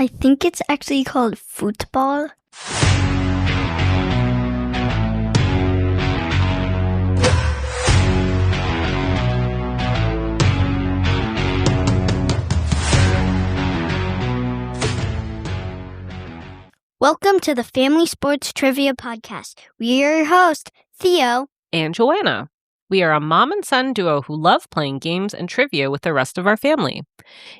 I think it's actually called football. Welcome to the Family Sports Trivia Podcast. We are your hosts, Theo and Joanna. We are a mom and son duo who love playing games and trivia with the rest of our family.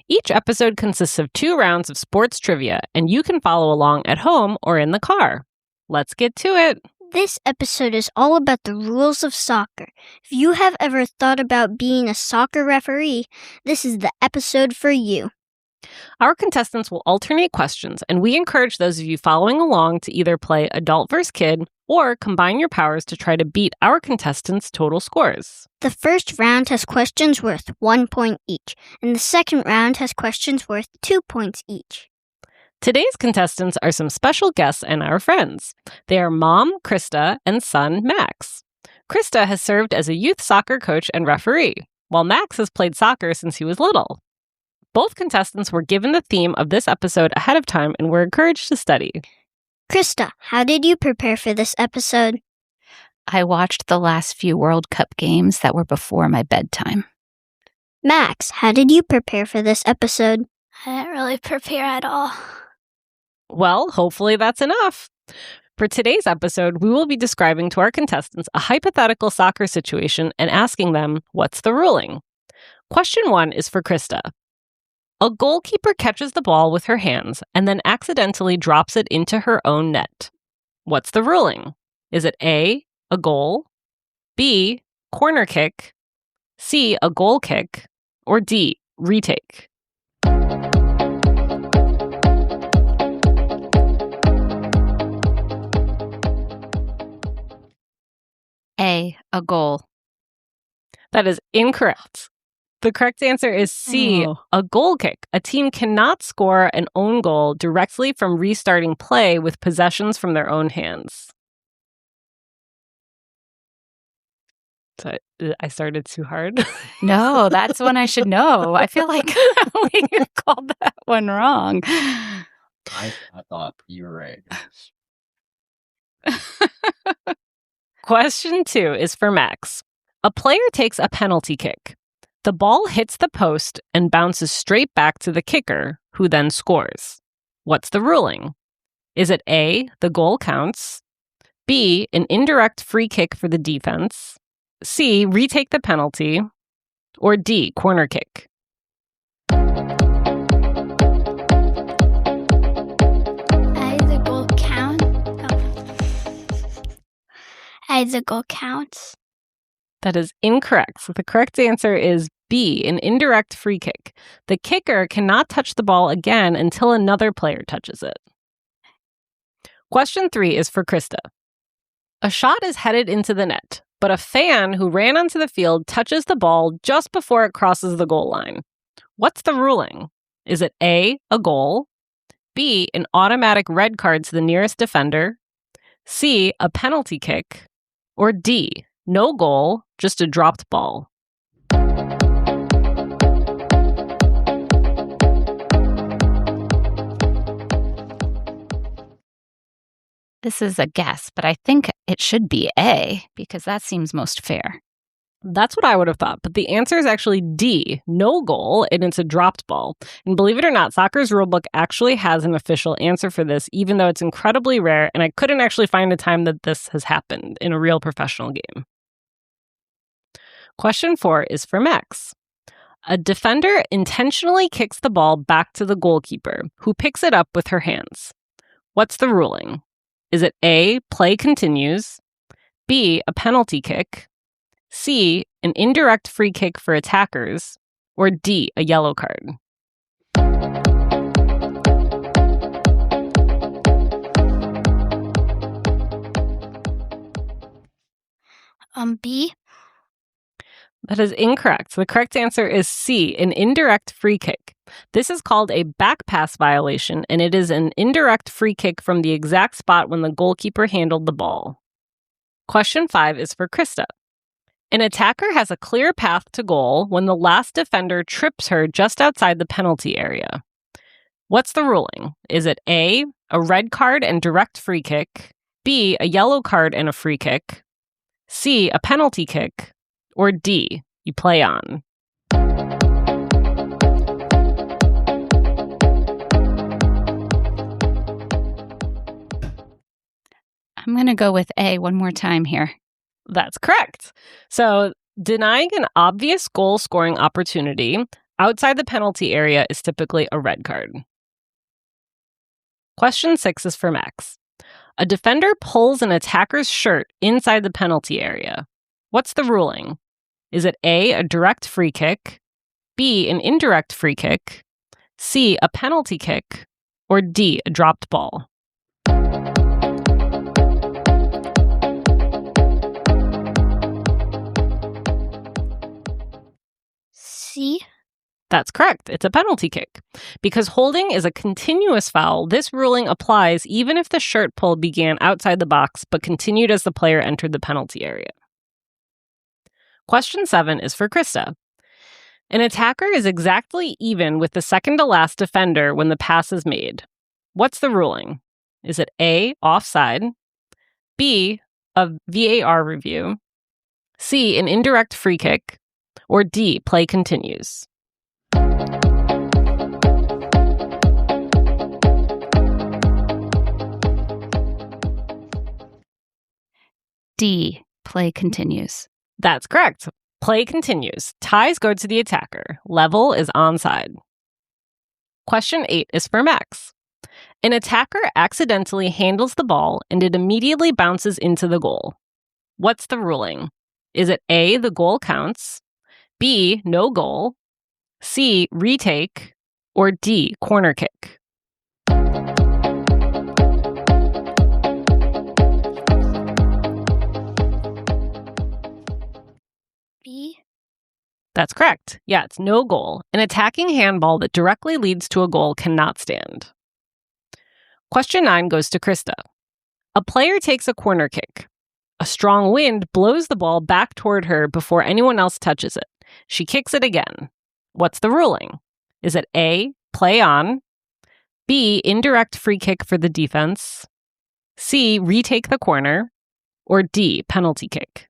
Each episode consists of 2 rounds of sports trivia, and you can follow along at home or in the car. Let's get to it. This episode is all about the rules of soccer. If you have ever thought about being a soccer referee, this is the episode for you. Our contestants will alternate questions, and we encourage those of you following along to either play adult versus kid or combine your powers to try to beat our contestants' total scores. The first round has questions worth 1 point each, and the second round has questions worth 2 points each. Today's contestants are some special guests and our friends. They are Mom, Krista, and son, Max. Krista has served as a youth soccer coach and referee, while Max has played soccer since he was little. Both contestants were given the theme of this episode ahead of time and were encouraged to study. Krista, how did you prepare for this episode? I watched the last few World Cup games that were before my bedtime. Max, how did you prepare for this episode? I didn't really prepare at all. Well, hopefully that's enough. For today's episode, we will be describing to our contestants a hypothetical soccer situation and asking them, what's the ruling? Question 1 is for Krista. A goalkeeper catches the ball with her hands and then accidentally drops it into her own net. What's the ruling? Is it A, a goal, B, corner kick, C, a goal kick, or D, retake? A goal. That is incorrect. The correct answer is C, a goal kick. A team cannot score an own goal directly from restarting play with possessions from their own hands. So I started too hard. No, that's one I should know. I feel like we called that one wrong. I thought you were right. Question 2 is for Max. A player takes a penalty kick. The ball hits the post and bounces straight back to the kicker, who then scores. What's the ruling? Is it A, the goal counts, B, an indirect free kick for the defense, C, retake the penalty, or D, corner kick? The goal count. The goal counts. That is incorrect. So the correct answer is B, an indirect free kick. The kicker cannot touch the ball again until another player touches it. Question 3 is for Krista. A shot is headed into the net, but a fan who ran onto the field touches the ball just before it crosses the goal line. What's the ruling? Is it A, a goal, B, an automatic red card to the nearest defender, C, a penalty kick, or D, no goal, just a dropped ball? This is a guess, but I think it should be A because that seems most fair. That's what I would have thought, but the answer is actually D, no goal, and it's a dropped ball. And believe it or not, soccer's rulebook actually has an official answer for this, even though it's incredibly rare, and I couldn't actually find a time that this has happened in a real professional game. Question 4 is for Max. A defender intentionally kicks the ball back to the goalkeeper, who picks it up with her hands. What's the ruling? Is it A, play continues, B, a penalty kick, C, an indirect free kick for attackers, or D, a yellow card? B. That is incorrect. The correct answer is C, an indirect free kick. This is called a back pass violation, and it is an indirect free kick from the exact spot when the goalkeeper handled the ball. Question 5 is for Krista. An attacker has a clear path to goal when the last defender trips her just outside the penalty area. What's the ruling? Is it A, a red card and direct free kick, B, a yellow card and a free kick, C, a penalty kick, or D, you play on? I'm going to go with A one more time here. That's correct. So, denying an obvious goal scoring opportunity outside the penalty area is typically a red card. Question 6 is for Max. A defender pulls an attacker's shirt inside the penalty area. What's the ruling? Is it A, a direct free kick, B, an indirect free kick, C, a penalty kick, or D, a dropped ball? C. That's correct. It's a penalty kick. Because holding is a continuous foul, this ruling applies even if the shirt pull began outside the box but continued as the player entered the penalty area. Question 7 is for Krista. An attacker is exactly even with the second-to-last defender when the pass is made. What's the ruling? Is it A, offside, B, a VAR review, C, an indirect free kick, or D, play continues? D, play continues. That's correct. Play continues. Ties go to the attacker. Level is onside. Question 8 is for Max. An attacker accidentally handles the ball and it immediately bounces into the goal. What's the ruling? Is it A, the goal counts, B, no goal, C, retake, or D, corner kick? B. That's correct. Yeah, it's no goal. An attacking handball that directly leads to a goal cannot stand. Question 9 goes to Krista. A player takes a corner kick. A strong wind blows the ball back toward her before anyone else touches it. She kicks it again. What's the ruling? Is it A, play on, B, indirect free kick for the defense, C, retake the corner, or D, penalty kick?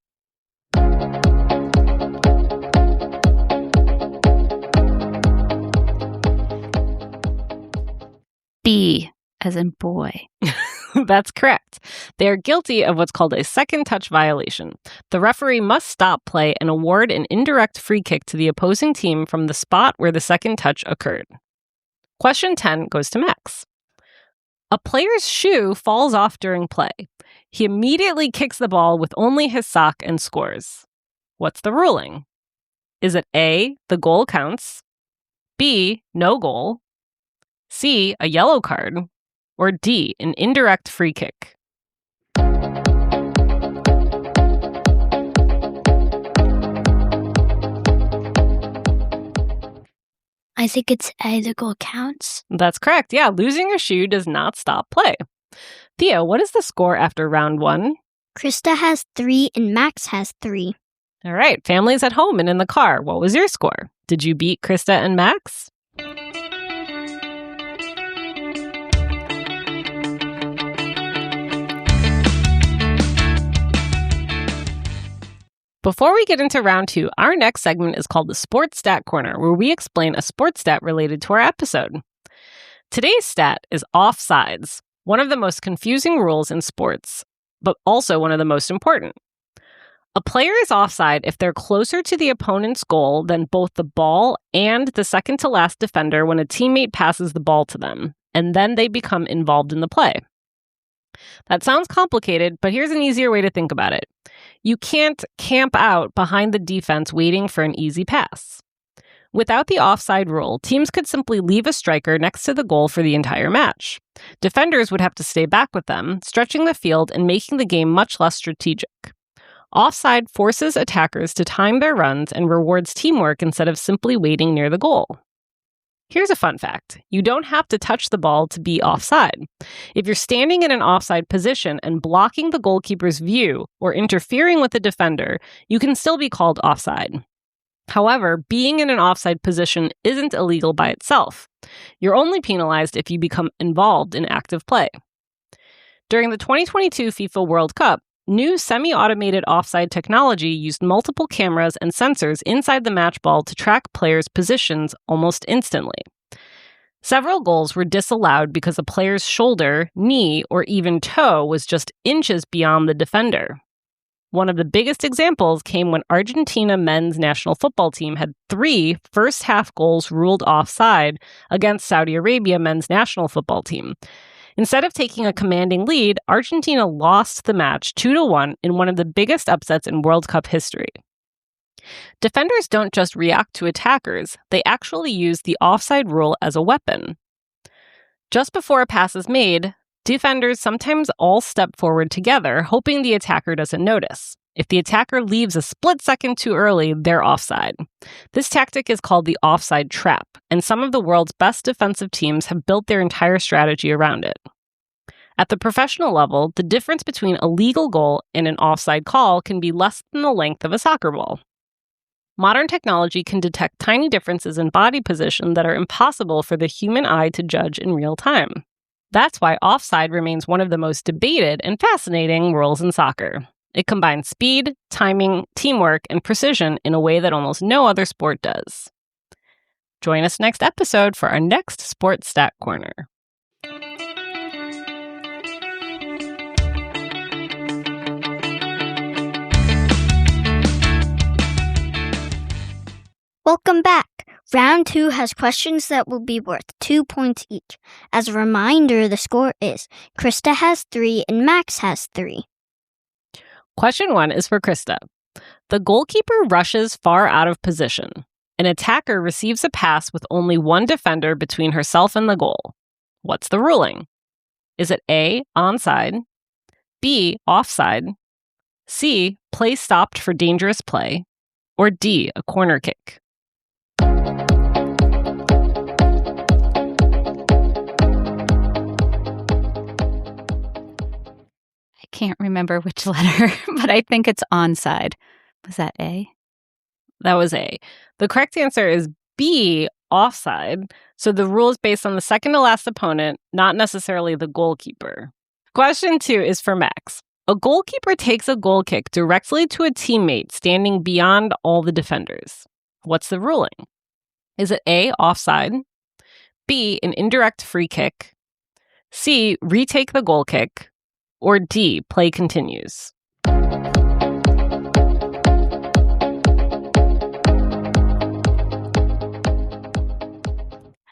B, as in boy. That's correct. They are guilty of what's called a second touch violation. The referee must stop play and award an indirect free kick to the opposing team from the spot where the second touch occurred. Question 10 goes to Max. A player's shoe falls off during play. He immediately kicks the ball with only his sock and scores. What's the ruling? Is it A, the goal counts, B, no goal, C, a yellow card, or D, an indirect free kick? I think it's A, the goal counts. That's correct. Yeah, losing a shoe does not stop play. Thea, what is the score after round 1? Krista has 3 and Max has 3. All right, families at home and in the car, what was your score? Did you beat Krista and Max? Before we get into round 2, our next segment is called the Sports Stat Corner, where we explain a sports stat related to our episode. Today's stat is offsides, one of the most confusing rules in sports, but also one of the most important. A player is offside if they're closer to the opponent's goal than both the ball and the second to last defender when a teammate passes the ball to them, and then they become involved in the play. That sounds complicated, but here's an easier way to think about it. You can't camp out behind the defense waiting for an easy pass. Without the offside rule, teams could simply leave a striker next to the goal for the entire match. Defenders would have to stay back with them, stretching the field and making the game much less strategic. Offside forces attackers to time their runs and rewards teamwork instead of simply waiting near the goal. Here's a fun fact. You don't have to touch the ball to be offside. If you're standing in an offside position and blocking the goalkeeper's view or interfering with the defender, you can still be called offside. However, being in an offside position isn't illegal by itself. You're only penalized if you become involved in active play. During the 2022 FIFA World Cup, new semi-automated offside technology used multiple cameras and sensors inside the match ball to track players' positions almost instantly. Several goals were disallowed because a player's shoulder, knee, or even toe was just inches beyond the defender. One of the biggest examples came when Argentina men's national football team had 3 first-half goals ruled offside against Saudi Arabia men's national football team. Instead of taking a commanding lead, Argentina lost the match 2-1 in one of the biggest upsets in World Cup history. Defenders don't just react to attackers, they actually use the offside rule as a weapon. Just before a pass is made, defenders sometimes all step forward together, hoping the attacker doesn't notice. If the attacker leaves a split second too early, they're offside. This tactic is called the offside trap, and some of the world's best defensive teams have built their entire strategy around it. At the professional level, the difference between a legal goal and an offside call can be less than the length of a soccer ball. Modern technology can detect tiny differences in body position that are impossible for the human eye to judge in real time. That's why offside remains one of the most debated and fascinating rules in soccer. It combines speed, timing, teamwork, and precision in a way that almost no other sport does. Join us next episode for our next Sports Stat Corner. Welcome back. Round 2 has questions that will be worth 2 points each. As a reminder, the score is Krista has 3 and Max has 3. Question 1 is for Krista. The goalkeeper rushes far out of position. An attacker receives a pass with only one defender between herself and the goal. What's the ruling? Is it A, onside, B, offside, C, play stopped for dangerous play, or D, a corner kick? I can't remember which letter, but I think it's onside. Was that A? That was A. The correct answer is B, offside. So the rule is based on the second to last opponent, not necessarily the goalkeeper. Question 2 is for Max. A goalkeeper takes a goal kick directly to a teammate standing beyond all the defenders. What's the ruling? Is it A, offside, B, an indirect free kick, C, retake the goal kick, or D, play continues? I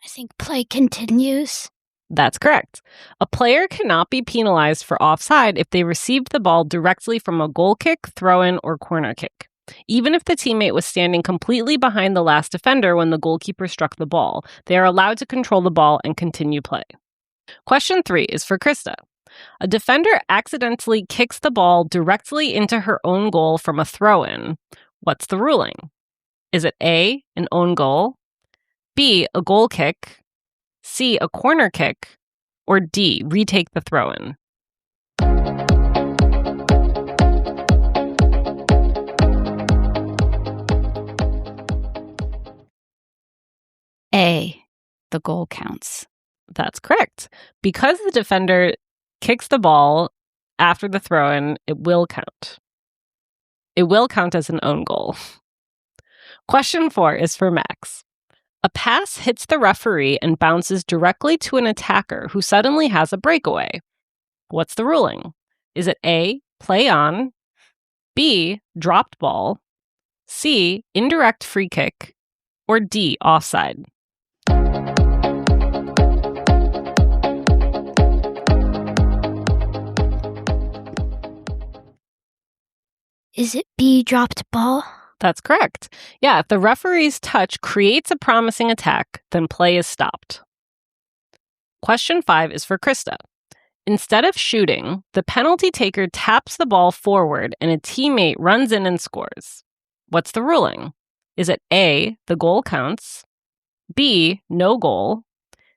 think play continues. That's correct. A player cannot be penalized for offside if they received the ball directly from a goal kick, throw-in, or corner kick. Even if the teammate was standing completely behind the last defender when the goalkeeper struck the ball, they are allowed to control the ball and continue play. Question 3 is for Krista. A defender accidentally kicks the ball directly into her own goal from a throw-in. What's the ruling? Is it A, an own goal, B, a goal kick, C, a corner kick, or D, retake the throw-in? A, the goal counts. That's correct. Because the defender kicks the ball after the throw-in, it will count. It will count as an own goal. Question 4 is for Max. A pass hits the referee and bounces directly to an attacker who suddenly has a breakaway. What's the ruling? Is it A, play on, B, dropped ball, C, indirect free kick, or D, offside? Is it B, dropped ball? That's correct. Yeah, if the referee's touch creates a promising attack, then play is stopped. Question 5 is for Krista. Instead of shooting, the penalty taker taps the ball forward and a teammate runs in and scores. What's the ruling? Is it A, the goal counts, B, no goal,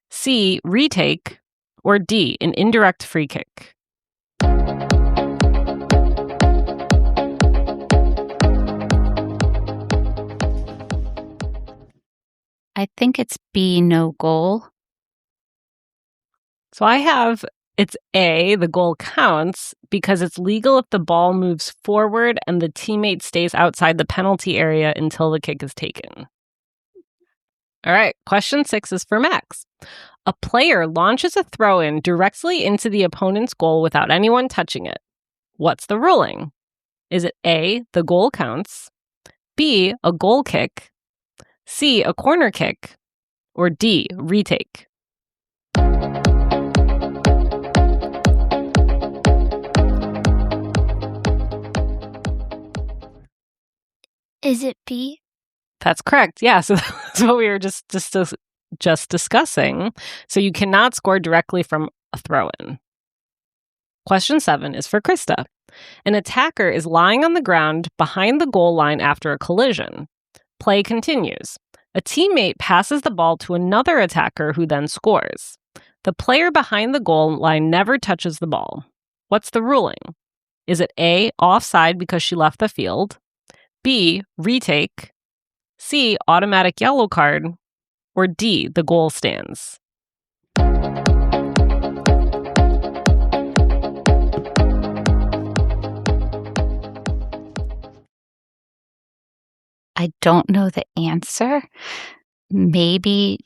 C, retake, or D, an indirect free kick? I think it's B, no goal. So I have it's A, the goal counts, because it's legal if the ball moves forward and the teammate stays outside the penalty area until the kick is taken. All right, question 6 is for Max. A player launches a throw-in directly into the opponent's goal without anyone touching it. What's the ruling? Is it A, the goal counts, B, a goal kick, C, a corner kick, or D, retake? Is it B? That's correct. Yeah, so that's what we were just discussing. So you cannot score directly from a throw-in. Question 7 is for Krista. An attacker is lying on the ground behind the goal line after a collision. Play continues. A teammate passes the ball to another attacker who then scores. The player behind the goal line never touches the ball. What's the ruling? Is it A, offside because she left the field, B, retake, C, automatic yellow card, or D, the goal stands? I don't know the answer. Maybe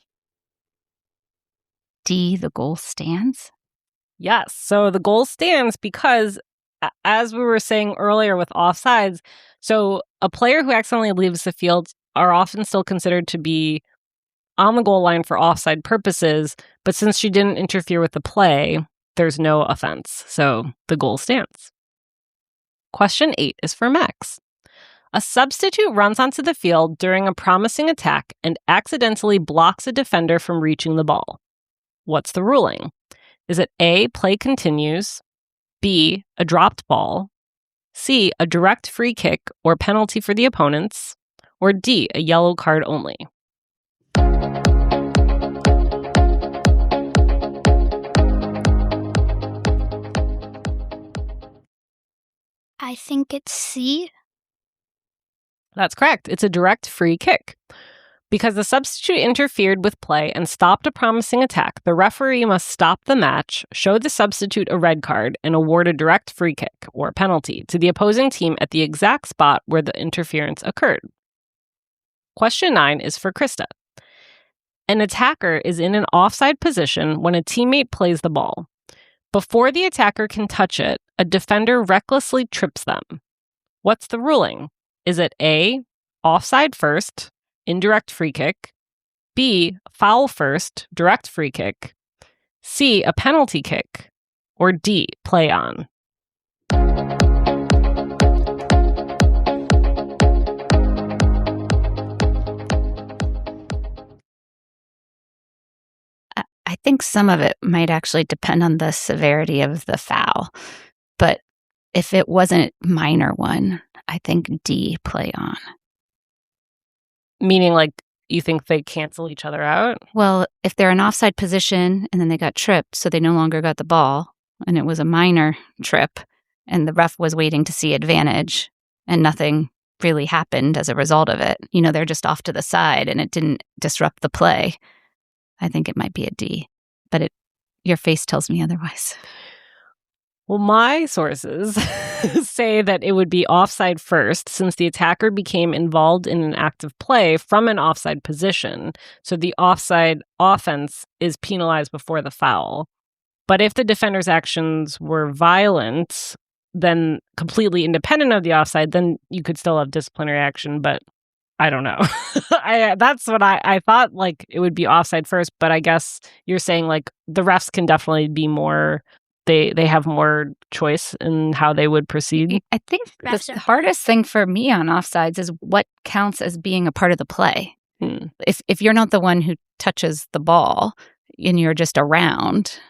D, the goal stands? Yes, so the goal stands because, as we were saying earlier with offsides, so a player who accidentally leaves the field are often still considered to be on the goal line for offside purposes, but since she didn't interfere with the play, there's no offense, so the goal stands. Question 8 is for Max. A substitute runs onto the field during a promising attack and accidentally blocks a defender from reaching the ball. What's the ruling? Is it A, play continues, B, a dropped ball, C, a direct free kick or penalty for the opponents, or D, a yellow card only? I think it's C. That's correct. It's a direct free kick. Because the substitute interfered with play and stopped a promising attack, the referee must stop the match, show the substitute a red card, and award a direct free kick, or penalty, to the opposing team at the exact spot where the interference occurred. Question 9 is for Krista. An attacker is in an offside position when a teammate plays the ball. Before the attacker can touch it, a defender recklessly trips them. What's the ruling? Is it A, offside first, indirect free kick, B, foul first, direct free kick, C, a penalty kick, or D, play on? I think some of it might actually depend on the severity of the foul. But if it wasn't a minor one, I think D, play on. Meaning, like, you think they cancel each other out? Well, if they're in offside position and then they got tripped, so they no longer got the ball, and it was a minor trip, and the ref was waiting to see advantage, and nothing really happened as a result of it. You know, they're just off to the side, and it didn't disrupt the play. I think it might be a D, but your face tells me otherwise. Well, my sources say that it would be offside first, since the attacker became involved in an act of play from an offside position. So the offside offense is penalized before the foul. But if the defender's actions were violent, then completely independent of the offside, then you could still have disciplinary action. But I don't know. That's what I thought, like, it would be offside first. But I guess you're saying, like, the refs can definitely be more... They have more choice in how they would proceed. I think the hardest thing for me on offsides is what counts as being a part of the play. If you're not the one who touches the ball and you're just around,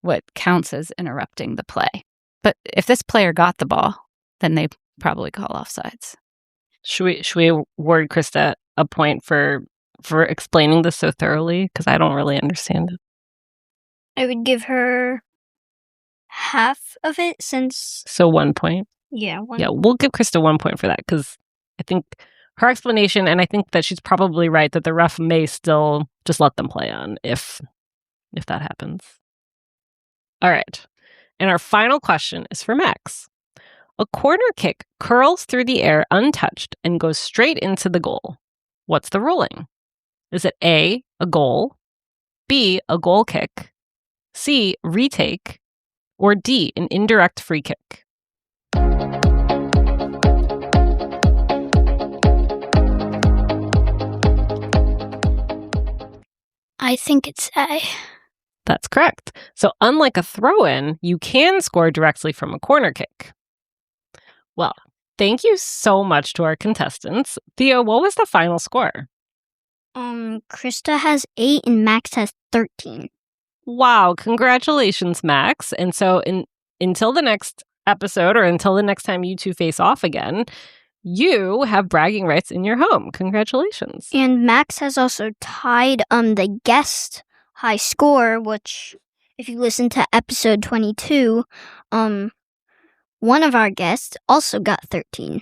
what counts as interrupting the play. But if this player got the ball, then they probably call offsides. Should we award Krista a point for explaining this so thoroughly? Because I don't really understand it. I would give her half of it since... So 1 point? Yeah, one. Yeah, we'll give Krista 1 point for that because I think her explanation, and I think that she's probably right, that the ref may still just let them play on if that happens. All right. And our final question is for Max. A corner kick curls through the air untouched and goes straight into the goal. What's the ruling? Is it A, a goal, B, a goal kick, C, retake, or D, an indirect free kick? I think it's A. That's correct. So unlike a throw-in, you can score directly from a corner kick. Well, thank you so much to our contestants. Theo, what was the final score? Krista has 8 and Max has 13. Wow, congratulations, Max. And so until the next episode, or until the next time you two face off again, you have bragging rights in your home. Congratulations. And Max has also tied the guest high score, which, if you listen to episode 22, one of our guests also got 13.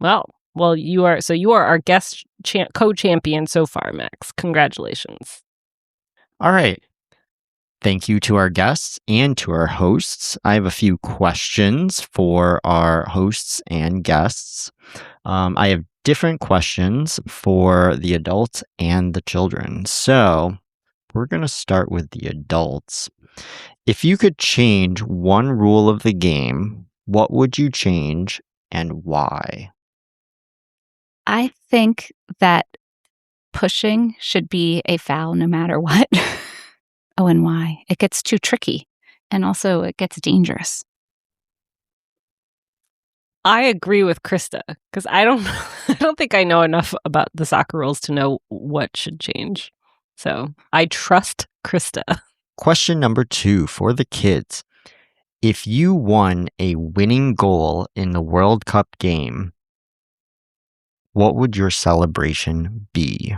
Well, you are our guest co-champion so far, Max. Congratulations. All right. Thank you to our guests and to our hosts. I have a few questions for our hosts and guests. I have different questions for the adults and the children. So we're going to start with the adults. If you could change one rule of the game, what would you change and why? I think that pushing should be a foul no matter what. Oh, and why? It gets too tricky. And also it gets dangerous. I agree with Krista, because I don't think I know enough about the soccer rules to know what should change. So I trust Krista. Question number 2 for the kids. If you won a winning goal in the World Cup game, what would your celebration be?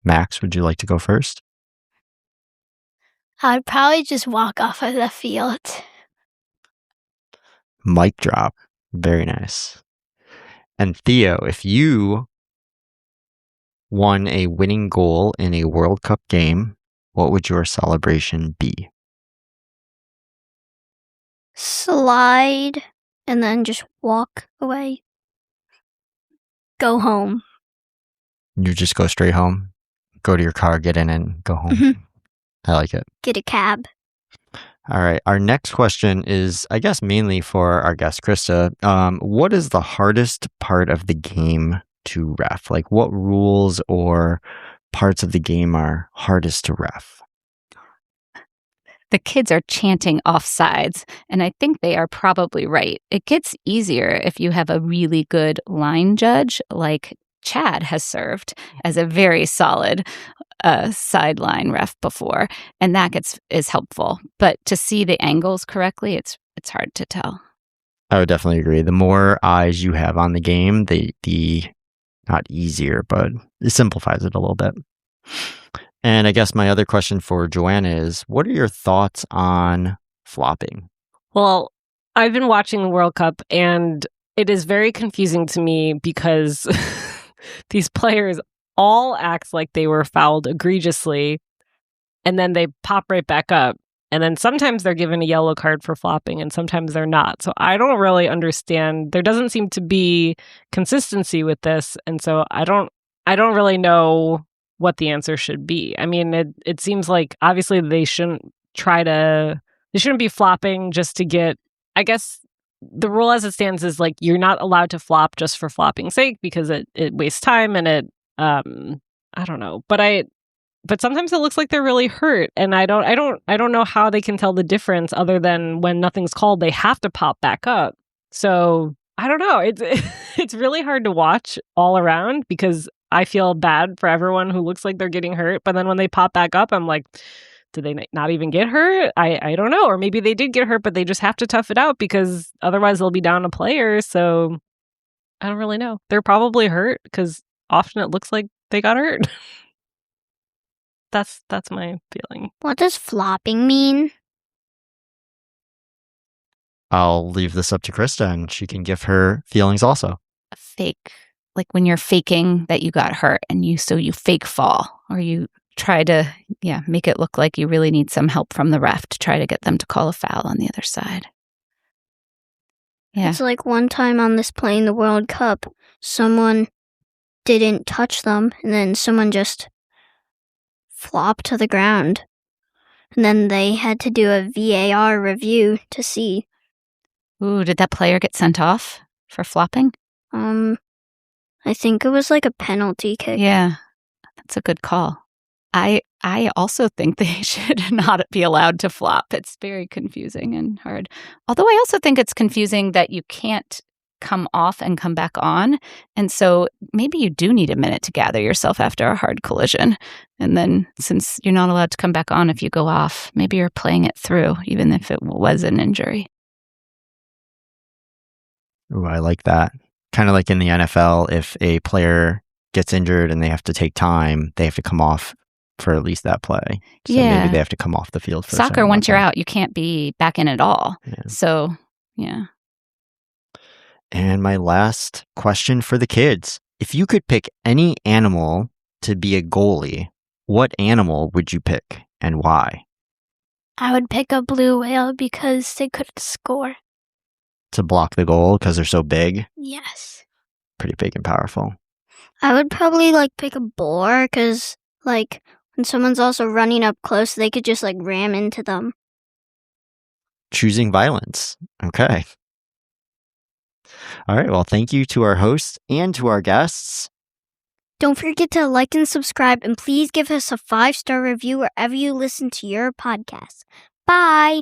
Max, would you like to go first? I'd probably just walk off of the field. Mic drop. Very nice. And Theo, if you won a winning goal in a World Cup game, what would your celebration be? Slide and then just walk away. Go home. You just go straight home? Go to your car, get in, and go home? Mhm. I like it. Get a cab. All right. Our next question is, I guess, mainly for our guest, Krista. What is the hardest part of the game to ref? Like, what rules or parts of the game are hardest to ref? The kids are chanting offsides, and I think they are probably right. It gets easier if you have a really good line judge, like Chad has served as a very solid sideline ref before, and that is helpful. But to see the angles correctly, it's hard to tell. I would definitely agree. The more eyes you have on the game, the not easier, but it simplifies it a little bit. And I guess my other question for Joanna is, what are your thoughts on flopping? Well, I've been watching the World Cup, and it is very confusing to me because these players all act like they were fouled egregiously, and then they pop right back up. And then sometimes they're given a yellow card for flopping, and sometimes they're not. So I don't really understand. There doesn't seem to be consistency with this, and so I don't really know what the answer should be. I mean, it seems like obviously they shouldn't be flopping just to get, I guess the rule as it stands is like you're not allowed to flop just for flopping's sake because it wastes time and it I don't know. But sometimes it looks like they're really hurt, and I don't know how they can tell the difference other than when nothing's called they have to pop back up. So I don't know. It's really hard to watch all around because I feel bad for everyone who looks like they're getting hurt, but then when they pop back up, I'm like, did they not even get hurt? I don't know. Or maybe they did get hurt, but they just have to tough it out because otherwise they'll be down a player. So I don't really know. They're probably hurt because often it looks like they got hurt. That's my feeling. What does flopping mean? I'll leave this up to Krista, and she can give her feelings also. a fake, like when you're faking that you got hurt and you fake fall, or you try to, make it look like you really need some help from the ref to try to get them to call a foul on the other side. Yeah. It's like one time on this playing the World Cup, someone didn't touch them, and then someone just flopped to the ground. And then they had to do a VAR review to see. Ooh, did that player get sent off for flopping? I think it was like a penalty kick. Yeah, that's a good call. I also think they should not be allowed to flop. It's very confusing and hard. Although I also think it's confusing that you can't come off and come back on. And so maybe you do need a minute to gather yourself after a hard collision. And then since you're not allowed to come back on if you go off, maybe you're playing it through, even if it was an injury. Ooh, I like that. Kind of like in the NFL, if a player gets injured and they have to take time, they have to come off for at least that play. So maybe they have to come off the field for soccer. Once you're out, you can't be back in at all. Yeah. So, yeah. And my last question for the kids. If you could pick any animal to be a goalie, what animal would you pick and why? I would pick a blue whale because they could score. To block the goal because they're so big? Yes. Pretty big and powerful. I would probably pick a boar because when someone's also running up close, they could just ram into them. Choosing violence. Okay. All right. Well, thank you to our hosts and to our guests. Don't forget to like and subscribe, and please give us a 5-star review wherever you listen to your podcast. Bye.